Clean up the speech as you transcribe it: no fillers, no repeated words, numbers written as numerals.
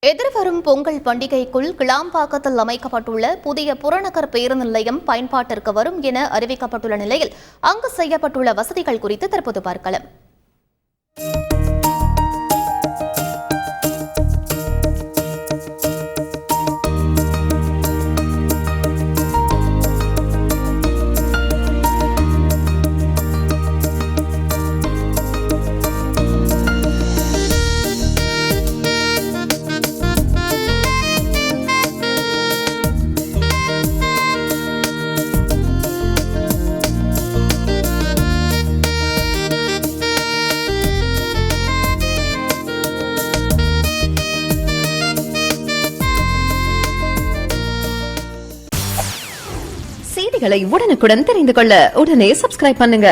எதிர்வரும் பொங்கல் பண்டிகைக்குள் கிளாம்பாக்கத்தில் அமைக்கப்பட்டுள்ள புதிய புறநகர் பேருந்து நிலையம் பயன்பாட்டிற்கு வரும் என அறிவிக்கப்பட்டுள்ள நிலையில் அங்கு செய்யப்பட்டுள்ள வசதிகள் குறித்து தற்போது பார்க்கலாம். செய்திகளை உடனுக்குடன் தெரிந்து கொள்ள உடனே சப்ஸ்கிரைப் பண்ணுங்க.